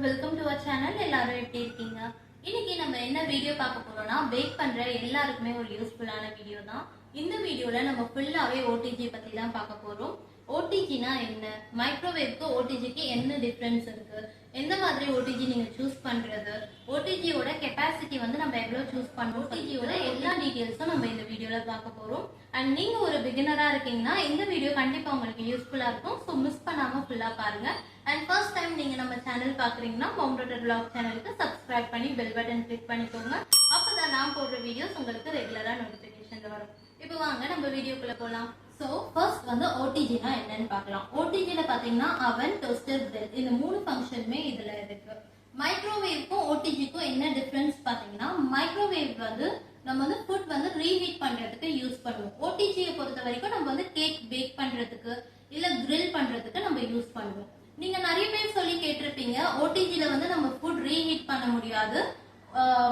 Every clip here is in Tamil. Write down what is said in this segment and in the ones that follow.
Welcome to our channel. எல்லாரும் எப்படி இருக்கீங்க? இன்னைக்கு நம்ம என்ன வீடியோ பார்க்க போறோம்னா, பேக் பண்ற எல்லாருக்குமே ஒரு யூஸ்ஃபுல்லான வீடியோ தான். இந்த வீடியோல நம்ம ஃபுல்லாவே ஓடிஜி பத்தி தான் பார்க்க போறோம். ஓடிஜினா என்ன, மைக்ரோவேவ்க்கு ஓடிஜிக்கு என்ன டிஃபரன்ஸ் இருக்கு, எந்த மாதிரி ஓடிஜி நீங்க சூஸ் பண்றது, ஓடிஜியோட கெப்பாசிட்டி வந்து நம்ம எவ்வளவு சூஸ் பண்ணோம், ஓடிஜியோட எல்லா டீடைல்ஸும் நம்ம இந்த வீடியோல பார்க்க போறோம். அண்ட் நீங்க ஒரு பிகினரா இருக்கீங்கன்னா இந்த வீடியோ கண்டிப்பா உங்களுக்கு யூஸ்ஃபுல்லா இருக்கும். ஸோ மிஸ் பண்ணாம ஃபுல்லா பாருங்க. அண்ட் ஃபர்ஸ்ட் டைம் நீங்க நம்ம சேனல் பாக்குறீங்கன்னா மவுண்டட் விளாக் சேனலுக்கு சப்ஸ்கிரைப் பண்ணி பெல் பட்டன் கிளிக் பண்ணிக்கோங்க. அப்பதான் நான் போடுற வீடியோஸ் உங்களுக்கு ரெகுலரா நோட்டிபிகேஷன் வரும். இப்போ வாங்க நம்ம வீடியோக்குள்ள போலாம். சோ ஃபர்ஸ்ட் வந்து ஓடிஜினா என்னன்னு பார்க்கலாம். ஓடிஜில பாத்தீங்கன்னா அவன், டோஸ்டர், கிரில் இந்த மூணு ஃபங்க்ஷனுமே இதுல இருக்கு. மைக்ரோவேவ்க்கும் ஓடிஜிக்கும் என்ன டிஃபரன்ஸ் பாத்தீங்கன்னா, மைக்ரோவேவ் வந்து நம்ம வந்து ஃபுட் வந்து ரீஹீட் பண்றதுக்கு யூஸ் பண்ணுவோம். ஓடிஜியை பொறுத்த வரைக்கும் நம்ம வந்து கேக் பேக் பண்றதுக்கு இல்ல கிரில் பண்றதுக்கு நம்ம யூஸ் பண்ணுவோம். நீங்க நிறைய பேர் சொல்லி கேட்டிருப்பீங்க, ஓடிஜில வந்து நம்ம ஃபுட் ரீஹீட் பண்ண முடியாது,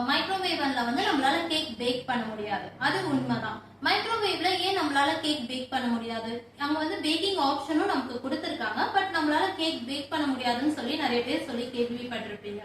மைக்ரோவேவ்ல வந்து நம்மளால கேக் பேக் பண்ண முடியாது. அது உண்மைதான். மைக்ரோவேவ்ல ஏன் நம்மளால கேக் பேக் பண்ண முடியாது? அங்க வந்து பேக்கிங் ஆப்ஷனும் நமக்கு கொடுத்திருக்காங்க, பட் நம்மளால கேக் பேக் பண்ண முடியாதுன்னு சொல்லி நிறைய பேர் சொல்லி கேள்விப்பட்டிருப்பீங்க.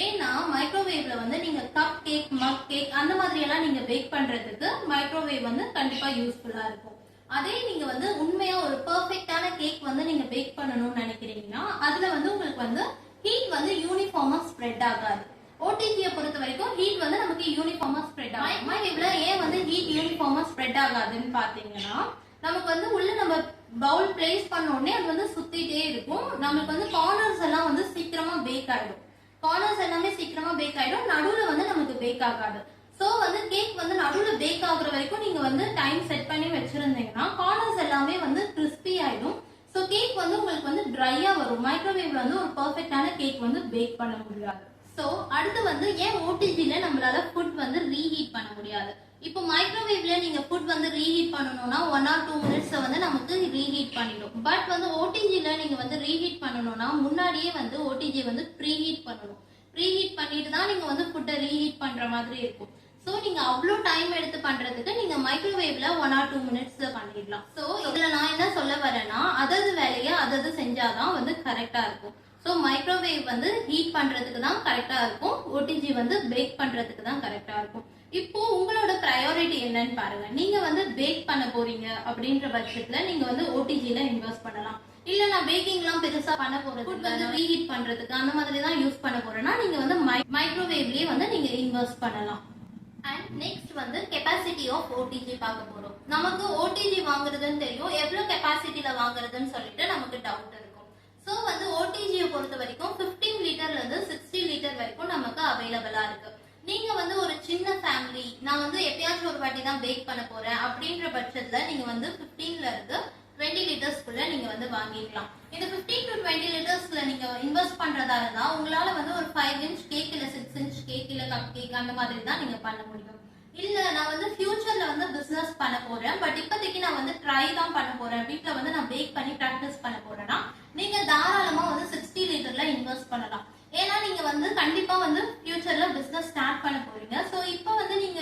ஏன்னா மைக்ரோவேவ்ல வந்து நீங்க கப் கேக், மக் கேக் அந்த மாதிரி எல்லாம் நீங்க பேக் பண்றதுக்கு மைக்ரோவேவ் வந்து கண்டிப்பா யூஸ்ஃபுல்லா இருக்கும். அதே நீங்க வந்து உண்மையா ஒரு பெர்ஃபெக்ட்டான கேக் வந்து நீங்க பேக் பண்ணணும்னு நினைக்கிறீங்கன்னா அதுல வந்து உங்களுக்கு வந்து ஹீட் வந்து யூனிஃபார்மா ஸ்ப்ரெட் ஆகாது. ஓடிஜியை பொறுத்த வரைக்கும் ஹீட் வந்து நமக்கு யூனிஃபார்மா ஸ்ப்ரெட் ஆகும். மைக்ரோவேவ்ல ஏன் வந்து ஹீட் யூனிஃபார்மா ஸ்ப்ரெட் ஆகாதுன்னு பாத்தீங்கன்னா, நமக்கு வந்து உள்ள நம்ம பவுல் பிளேஸ் பண்ண உடனே அது வந்து சுத்திட்டே இருக்கும். நமக்கு வந்து கார்னர்ஸ் எல்லாம் வந்து சீக்கிரமா பேக் ஆயிடும். கார்னர்ஸ் எல்லாமே சீக்கிரமா பேக் ஆயிடும், நடுவுல வந்து நமக்கு பேக் ஆகாது. சோ வந்து கேக் வந்து நடுவுல பேக் ஆகுற வரைக்கும் நீங்க வந்து டைம் செட் பண்ணி வச்சிருந்தீங்கன்னா கார்னர்ஸ் எல்லாமே வந்து கிறிஸ்பி ஆயிடும். சோ கேக் வந்து உங்களுக்கு வந்து ட்ரையா வரும். மைக்ரோவேவ்ல வந்து ஒரு பெர்ஃபெக்ட்டான கேக் வந்து பேக் பண்ண முடியாது. சோ அடுத்து வந்து ஏன் ஓடிஜில நம்மளால ஃபுட் வந்து ரீஹீட் பண்ண முடியாது? இப்போ மைக்ரோவேவ்ல நீங்க ஃபுட் வந்து ரீஹீட் பண்ணணும்னா 1 or 2 minutes வந்து நமக்கு ரீஹீட் பண்ணிடும். பட் வந்து ஓடிஜில நீங்க வந்து ரீஹீட் பண்ணணும்னா முன்னாடியே வந்து ஓடிஜி வந்து ப்ரீஹீட் பண்ணணும். ப்ரீஹீட் பண்ணிட்டு தான் நீங்க வந்து ஃபுட்டை ரீஹீட் பண்ற மாதிரி இருக்கும். சோ நீங்க அவ்வளோ டைம் எடுத்து பண்றதுக்கு நீங்க மைக்ரோவேவ்ல 1 or 2 minutes பண்ணிடலாம். சோ இதுல நான் என்ன சொல்ல வரேன்னா, அதது வேலையை அதது செஞ்சாதான் வந்து கரெக்டா இருக்கும். சோ மைக்ரோவேவ் வந்து ஹீட் பண்றதுக்கு தான் கரெக்டா இருக்கும், ஓடிஜி வந்து பேக் பண்றதுக்கு தான் கரெக்டா இருக்கும். இப்போ உங்களோட ப்ரையாரிட்டி என்னன்னு பாருங்க. நீங்க வந்து பேக் பண்ண போறீங்க அப்படின்ற பட்சத்துல நீங்க வந்து ஓடிஜில இன்வெஸ்ட் பண்ணலாம். இல்ல நான் பேக்கிங் எல்லாம் பெருசா பண்ண போறது வந்து ரீஹீட் பண்றதுக்கு அந்த மாதிரி தான் யூஸ் பண்ண போறேன்னா நீங்க வந்து மைக்ரோவேவ்லயே வந்து நீங்க இன்வெஸ்ட் பண்ணலாம். அண்ட் நெக்ஸ்ட் வந்து கெப்பாசிட்டி ஆஃப் ஓடிஜி பார்க்க போறோம். நமக்கு ஓடிஜி வாங்குறதுன்னு தெரியும், எவ்வளவு கெப்பாசிட்டில வாங்குறதுன்னு சொல்லிட்டு நமக்கு டவுட் இருக்கும். சோ வந்து ஓடிஜியை பொறுத்த வரைக்கும் 15 லிட்டர்ல இருந்து 60 லிட்டர் வரைக்கும் நமக்கு அவைலபிளா இருக்கு. நீங்க வந்து ஒரு சின்ன ஃபேமிலி, நான் வந்து எப்பயாச்சும் ஒரு வாட்டி தான் பேக் பண்ண போறேன் அப்படின்ற பட்சத்துல நீங்க வந்து 15ல இருந்து 20 லிட்டர்ஸ்க்குள்ள நீங்க வந்து வாங்கிக்கலாம். இந்த 15 to 20 லிட்டர்ஸ்ல நீங்க இன்வெஸ்ட் பண்றதா இருந்தா உங்களால வந்து ஒரு 5 inch கேக் இல்ல 6 inch கேக் இல்ல கப் கேக் அந்த மாதிரி தான் நீங்க பண்ண முடியும். இல்ல நான் வந்து ஃபியூச்சர்ல வந்து பிசினஸ் பண்ண போறேன், பட் இப்போதைக்கு நான் வந்து ட்ரை தான் பண்ண போறேன், வீட்ல வந்து நான் பேக் பண்ணி பிராக்டிஸ் பண்ண போறேன்னா நீங்க தாராளமா வந்து 60 லிட்டர்ல இன்வெஸ்ட் பண்ணலாம். ஏன்னா நீங்க வந்து கண்டிப்பா வந்து ஃபியூச்சர்ல பிசினஸ் ஸ்டார்ட் பண்ண போறீங்க. சோ இப்போ வந்து நீங்க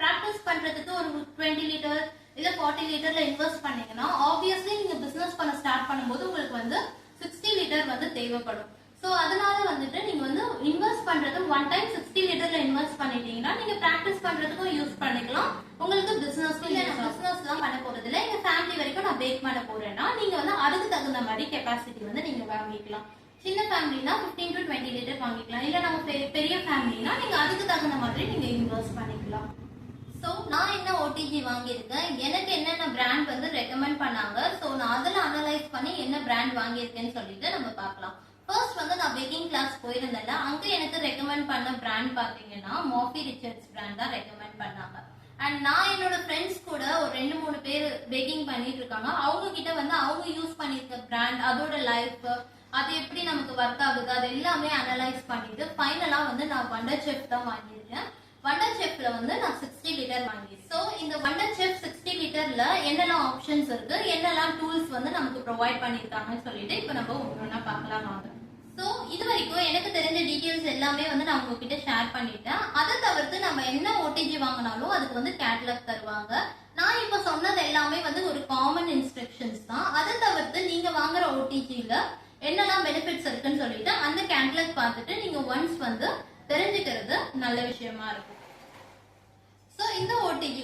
பிராக்டிஸ் பண்றதுக்கு ஒரு 20 லிட்டர் இல்ல 40 லிட்டர்ல இன்வெஸ்ட் பண்ணீங்கன்னா ஆப்வியஸ்லி நீங்க பிசினஸ் பண்ண ஸ்டார்ட் பண்ணும்போது உங்களுக்கு வந்து 60 லிட்டர் வந்து தேவைப்படும். சோ அதனால வந்துட்டு நீங்க வந்து இன்வெஸ்ட் பண்றது ஒன் டைம் 60 லிட்டர்ல இன்வெஸ்ட் பண்ணிட்டீங்கன்னா நீங்க பிராக்டிஸ் பண்றதுக்கும் யூஸ் பண்ணிக்கலாம், உங்களுக்கு பிசினஸ்க்கும் இல்ல நான் பிசினஸ் தான் பண்ண போறது இல்ல எங்க ஃபேமிலி வரைக்கும் நான் பேக் பண்ண போறேன்னா நீங்க வந்து அதுக்கு தகுந்த மாதிரி கெப்பாசிட்டி வந்து நீங்க வாங்கிக்கலாம். சின்ன ஃபேமிலினா 15 to 20 லிட்டர் வாங்கிக்கலாம். இல்ல நம்ம பெரிய ஃபேமிலினா நீங்க அதுக்கு தகுந்த மாதிரி நீங்க இன்வெஸ்ட் பண்ணிக்கலாம். சோ நான் என்ன ஓடிஜி வாங்கியிருக்கேன், எனக்கு என்னென்ன பிராண்ட் வந்து ரெக்கமெண்ட் பண்ணாங்க, சோ நான் அதெல்லாம் அனலைஸ் பண்ணி என்ன பிராண்ட் வாங்கியிருக்கேன்னு சொல்லிட்டு நம்ம பார்க்கலாம். ஃபர்ஸ்ட் வந்து நான் பேக்கிங் கிளாஸ் போயிருந்தேன், அங்க எனக்கு ரெக்கமெண்ட் பண்ண பிராண்ட் பாத்தீங்கன்னா மாஃபி ரிச்சர்ட்ஸ் பிராண்ட் தான் ரெக்கமெண்ட் பண்ணாங்க. அண்ட் நான் என்னோட ஃப்ரெண்ட்ஸ் கூட ஒரு 2-3 பேர் பேக்கிங் பண்ணிட்டு இருக்காங்க, அவங்க கிட்ட வந்து அவங்க யூஸ் பண்ணிருக்க பிராண்ட், அதோட லைஃப், அது எப்படி நமக்கு ஒர்க் ஆகுது, அது எல்லாமே அனலைஸ் பண்ணிட்டு ஃபைனலா வந்து நான் வண்டர் செஃப் தான் வாங்கியிருக்கேன். வண்டர் செஃப்ல வந்து நான் 60 லிட்டர் வாங்கியிருக்கேன். சோ இந்த வண்டர் செஃப் 60 லிட்டர்ல என்னெல்லாம் ஆப்ஷன்ஸ் இருக்கு, என்னெல்லாம் டூல்ஸ் வந்து நமக்கு ப்ரொவைட் பண்ணிருக்காங்கன்னு சொல்லிட்டு இப்ப நம்ம ஒவ்வொன்றா பார்க்கலாம் வாங்க. சோ இது வரைக்கும் எனக்கு தெரிஞ்ச டீடைல்ஸ் எல்லாமே வந்து நான் உங்ககிட்ட ஷேர் பண்ணிட்டேன். அதை தவிர்த்து நம்ம என்ன ஓடிஜி வாங்கினாலும் அதுக்கு வந்து கேட்டலாக் தருவாங்க. நான் இப்ப சொன்னது எல்லாமே வந்து ஒரு காமன் இன்ஸ்ட்ரக்ஷன்ஸ் தான். அதை தவிர்த்து நீங்க வாங்குற ஓடிஜில என்னெல்லாம் பெனிஃபிட்ஸ் இருக்குன்னு சொல்லிட்டு அந்த கேட்டலாக் பார்த்துட்டு நீங்க ஒன்ஸ் வந்து தெரிஞ்சுக்கிறது நல்ல விஷயமா இருக்கும். ஸோ இந்த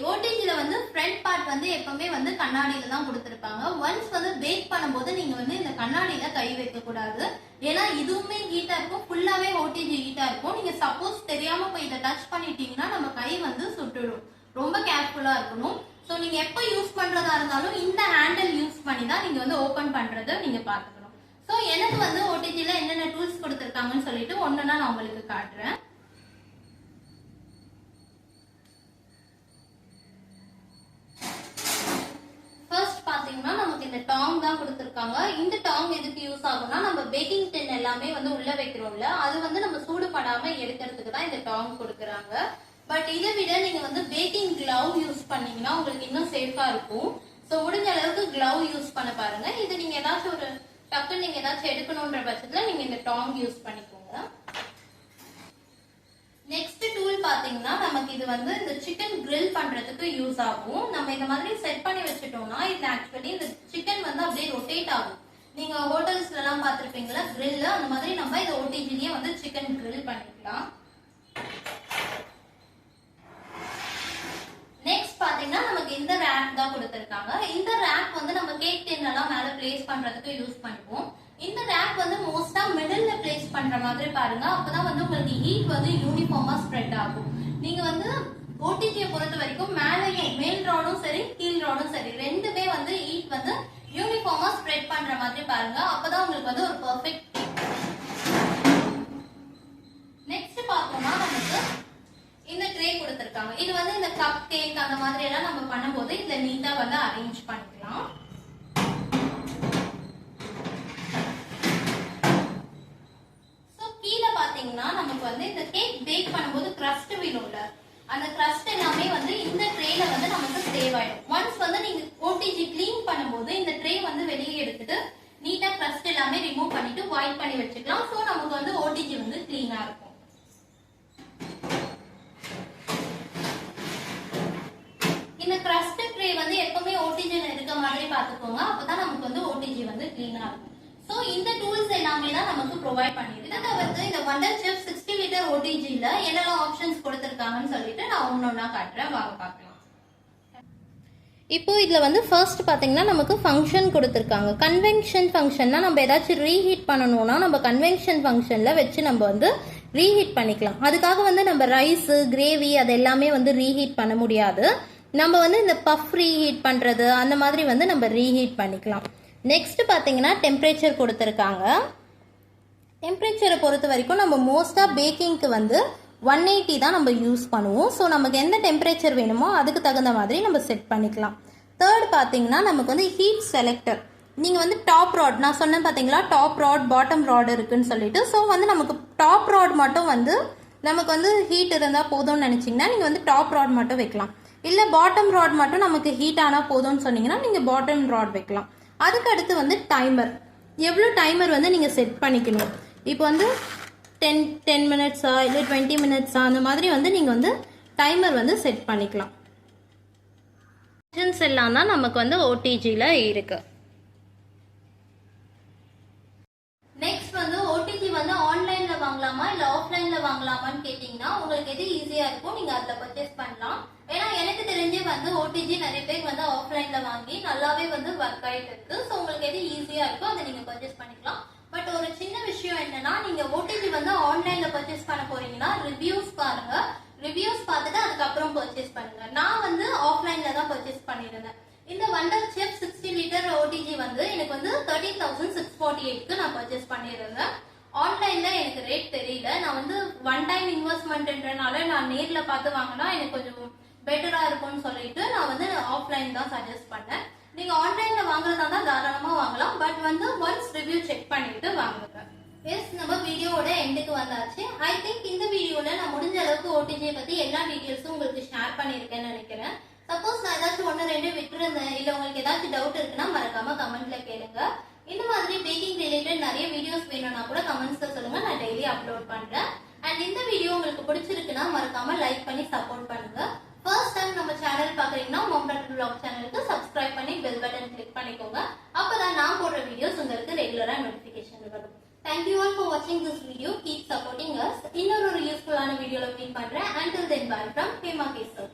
ஓடிஜில வந்து ஃப்ரண்ட் பார்ட் வந்து எப்பவுமே வந்து கண்ணாடியில தான் கொடுத்துருப்பாங்க. ஒன்ஸ் வந்து பேக் பண்ணும்போது நீங்க வந்து இந்த கண்ணாடியில கை வைக்க கூடாது. ஏன்னா இதுவுமே ஹீட்டா இருக்கும், ஃபுல்லாவே ஓடிஜி ஹீட்டா இருக்கும். நீங்க சப்போஸ் தெரியாம போய் இதை டச் பண்ணிட்டீங்கன்னா நம்ம கை வந்து சுட்டுடும். ரொம்ப கேர்ஃபுல்லா இருக்கணும். ஸோ நீங்க எப்போ யூஸ் பண்றதா இருந்தாலும் இந்த ஹேண்டில் யூஸ் பண்ணி தான் நீங்க வந்து ஓபன் பண்றதை நீங்க பாத்துக்கணும். ஸோ எனக்கு வந்து ஓடிஜில என்னென்ன டூல்ஸ் கொடுத்துருக்காங்கன்னு சொல்லிட்டு ஒண்ணுன்னா நான் உங்களுக்கு காட்டுறேன். நமக்கு இந்த டாங் தான் கொடுத்திருக்காங்க. இந்த டாங் எதுக்கு யூஸ் ஆகும்னா நம்ம பேக்கிங் டின் எல்லாமே வந்து உள்ள வைக்கிறோம்ல, அது வந்து நம்ம சூடுபடாம எடுக்கிறதுக்கு தான் இந்த டாங் கொடுக்குறாங்க. பட் இதை விட நீங்க வந்து பேக்கிங் கிளவ் யூஸ் பண்ணீங்கன்னா உங்களுக்கு இன்னும் சேஃபா இருக்கும். ஸோ முடிஞ்ச அளவுக்கு கிளவ் யூஸ் பண்ண பாருங்க. இது நீங்க ஏதாச்சும் ஒரு டக்குன்னு நீங்க ஏதாச்சும் எடுக்கணும்ன்ற பட்சத்துல நீங்க இந்த டாங் யூஸ் பண்ணிக்கோங்க. நெக்ஸ்ட் டூல் பாத்தீங்கன்னா நமக்கு இது வந்து இந்த சிக்கன் கிரில் பண்றதுக்கு யூஸ் ஆகும். நம்ம இந்த மாதிரி செட் பண்ணி வச்சுட்டோம்னா இது ஆக்சுவலி இந்த சிக்கன் வந்து அப்படியே ரொட்டேட் ஆகும். நீங்க ஹோட்டல்ஸ்ல எல்லாம் பாத்திருப்பீங்களா கிரில், அந்த மாதிரி நம்ம இந்த ஓடிஜிலேயே வந்து சிக்கன் கிரில் பண்ணிக்கலாம். நெக்ஸ்ட் பாத்தீங்கன்னா நமக்கு இந்த ரேக் தான் கொடுத்திருக்காங்க. இந்த ரேக் வந்து நம்ம கேக் டின் எல்லாம் மேல பிளேஸ் பண்றதுக்கு யூஸ் பண்ணுவோம். இந்த ரேக் வந்து மோஸ்டா மிடில்ல பிளேஸ் பண்ற மாதிரி பாருங்க. அப்பதான் வந்து உங்களுக்கு ஹீட் வந்து யூனிஃபார்மா ஸ்ப்ரெட் ஆகும். நீங்க வந்து ஓடிஜியை பொறுத்த வரைக்கும் மேல் ராடும் சரி கீழ் ராடும் சரி ரெண்டுமே வந்து ஹீட் வந்து யூனிஃபார்மா ஸ்ப்ரெட் பண்ற மாதிரி பாருங்க. அப்பதான் உங்களுக்கு வந்து ஒரு பெர்ஃபெக்ட். நெக்ஸ்ட் பார்த்தோம்னா நமக்கு இந்த ட்ரே கொடுத்திருக்காங்க. இது வந்து இந்த கப் கேக் அந்த மாதிரி எல்லாம் நம்ம பண்ணும்போது இதுல நீட்டா வந்து அரேஞ்ச் பண்ணிக்கலாம். நமக்கு வந்து இந்த கேக் பேக் பண்ணும்போது கிரஸ்ட் விழும்ல, அந்த கிரஸ்ட் எல்லாமே வந்து இந்த ட்ரேல வந்து நமக்கு சேவ் ஆயிடும். ஒன்ஸ் வந்து நீங்க ஓடிஜி கிளீன் பண்ணும்போது இந்த ட்ரே வந்து வெளியே எடுத்துட்டு நீட்டா கிரஸ்ட் எல்லாமே ரிமூவ் பண்ணிட்டு வைப் பண்ணி வச்சுக்கலாம். சோ நமக்கு வந்து ஓடிஜி வந்து கிளீனா இருக்கும். இந்த கிரஸ்ட் ட்ரே வந்து எப்பவுமே ஓடிஜில இருக்க மாதிரி பாத்துக்கோங்க. அப்பதான் நமக்கு வந்து ஓடிஜி வந்து கிளீனா இருக்கும். சோ இந்த டூல்ஸ் எல்லாமே தான் நமக்கு ப்ரொவைட் பண்ணிருக்கு. இதை தவிர்த்து இந்த வண்டர் செஃப் 60 லிட்டர் ஓடிஜில என்னெல்லாம் ஆப்ஷன்ஸ் கொடுத்திருக்காங்கன்னு சொல்லிட்டு நான் ஒன்னொன்னா காட்டுறேன், வாங்க பார்க்கலாம். இப்போ இதுல வந்து ஃபர்ஸ்ட் பாத்தீங்கன்னா நமக்கு ஃபங்க்ஷன் கொடுத்திருக்காங்க. கன்வென்ஷன் ஃபங்க்ஷன்னா நம்ம ஏதாச்சும் ரீஹீட் பண்ணணும்னா நம்ம கன்வென்ஷன் ஃபங்க்ஷன்ல வச்சு நம்ம வந்து ரீஹீட் பண்ணிக்கலாம். அதுக்காக வந்து நம்ம ரைஸ் கிரேவி அது எல்லாமே வந்து ரீஹீட் பண்ண முடியாது. நம்ம வந்து இந்த பஃப் ரீஹீட் பண்றது அந்த மாதிரி வந்து நம்ம ரீஹீட் பண்ணிக்கலாம். நெக்ஸ்ட் பார்த்தீங்கன்னா டெம்பரேச்சர் கொடுத்துருக்காங்க. டெம்பரேச்சரை பொறுத்த வரைக்கும் நம்ம மோஸ்ட்டாக பேக்கிங்க்கு வந்து 180 தான் நம்ம யூஸ் பண்ணுவோம். ஸோ நமக்கு எந்த டெம்பரேச்சர் வேணுமோ அதுக்கு தகுந்த மாதிரி நம்ம செட் பண்ணிக்கலாம். தேர்ட் பார்த்தீங்கன்னா நமக்கு வந்து ஹீட் செலக்டர். நீங்கள் வந்து டாப் ராட் நான் சொன்னேன் பார்த்தீங்களா, டாப் ராட் பாட்டம் ராட் இருக்குன்னு சொல்லிட்டு. ஸோ வந்து நமக்கு டாப் ராட் மட்டும் வந்து நமக்கு வந்து ஹீட் இருந்தால் போதும்னு நினச்சிங்கன்னா நீங்கள் வந்து டாப் ராட் மட்டும் வைக்கலாம். இல்லை பாட்டம் ராட் மட்டும் நமக்கு ஹீட் ஆனால் போதும்னு சொன்னீங்கன்னா நீங்கள் பாட்டம் ராட் வைக்கலாம். அதுக்கு அடுத்து வந்து டைமர். எவ்வளோ டைமர் வந்து நீங்கள் செட் பண்ணிக்கணும். இப்போ வந்து 10 மினிட்ஸா இல்லை 20 மினிட்ஸா அந்த மாதிரி வந்து நீங்கள் வந்து டைமர் வந்து செட் பண்ணிக்கலாம். ஆப்ஷன்ஸ் எல்லாம் தான் நமக்கு வந்து ஓடிஜியில் இருக்கு. நெக்ஸ்ட் வந்து ஓடிஜி வந்து ஆன்லைன்ல வாங்கலாமா இல்லை ஆஃப்லைன்ல வாங்கலாமான்னு கேட்டிங்கன்னா உங்களுக்கு எது ஈஸியா இருக்கும் நீங்கள் அதில் பர்ச்சேஸ் பண்ணலாம். ஏன்னா எனக்கு தெரிஞ்சே வந்து ஓடிஜி நிறைய பேர் வந்து ஆஃப்லைன்ல வாங்கி நல்லாவே வந்து ஒர்க் ஆயிட்டு இருக்கு. ஸோ உங்களுக்கு எது ஈஸியா இருக்கோ அதை நீங்க பர்ச்சேஸ் பண்ணிக்கலாம். பட் ஒரு சின்ன விஷயம் என்னன்னா, நீங்க ஓடிஜி வந்து ஆன்லைன்ல பர்ச்சேஸ் பண்ண போறீங்கன்னா ரிவ்யூஸ் பாருங்க. ரிவ்யூஸ் பார்த்துட்டு அதுக்கப்புறம் பர்ச்சேஸ் பண்ணுங்க. நான் வந்து ஆஃப்லைன்ல தான் பர்ச்சேஸ் பண்ணிருந்தேன். இந்த வண்டர் செஃப் 60 லிட்டர் ஓடிஜி வந்து எனக்கு வந்து 13,648க்கு நான் பர்ச்சேஸ் பண்ணியிருந்தேன். ஆன்லைன்ல எனக்கு ரேட் தெரியல. நான் வந்து ஒன் டைம் இன்வெஸ்ட்மெண்ட்ன்றனால நான் நேர்ல பார்த்து வாங்கினா எனக்கு கொஞ்சம் பெட்டரா இருக்கும்னு சொல்லிட்டு நான் வந்து ஆஃப்லைன் தான் சஜஸ்ட் பண்ணேன். நீங்க ஆன்லைன்ல வாங்குறதா தான் தாராளமா வாங்கலாம். பட் வந்து ஒன்ஸ் ரிவ்யூ செக் பண்ணிட்டு வாங்குங்க. எஸ், நம்ம வீடியோவோட எண்டுக்கு வந்தாச்சு. ஐ திங்க் இந்த வீடியோல நான் முடிஞ்ச அளவுக்கு ஓடிஜியை பத்தி எல்லா டீடைல்ஸும் உங்களுக்கு ஷேர் பண்ணிருக்கேன்னு நினைக்கிறேன். சப்போஸ் நான் ஏதாச்சும் 1-2 விட்டுருந்தேன் இல்ல உங்களுக்கு ஏதாச்சும் டவுட் இருக்குன்னா மறக்காம கமெண்ட்ல கேளுங்க. இந்த மாதிரி பேக்கிங் ரிலேட்டட் நிறைய வீடியோஸ் வேணும்னா கூட கமெண்ட்ஸ்ல சொல்லுங்க, நான் டெய்லி அப்லோட் பண்றேன். அண்ட் இந்த வீடியோ உங்களுக்கு பிடிச்சிருக்குன்னா மறக்காம லைக் பண்ணி சப்போர்ட் பண்ணுங்க. ஃபர்ஸ்ட் டைம் நம்ம சேனல் பாக்குறீங்கன்னா மோம்டாட் vlog சேனலுக்கு சப்ஸ்கிரைப் பண்ணி பெல் பட்டன் கிளிக் பண்ணிக்கோங்க. அப்பதான் நான் போடுற வீடியோஸ் உங்களுக்கு ரெகுலரா நோட்டிபிகேஷன் வரும். Thank you all for watching this video. Keep supporting us. இன்னொரு யூஸ்ஃபுல்லான வீடியோல மீட் பண்றேன். Until then, bye from Hema Kesar.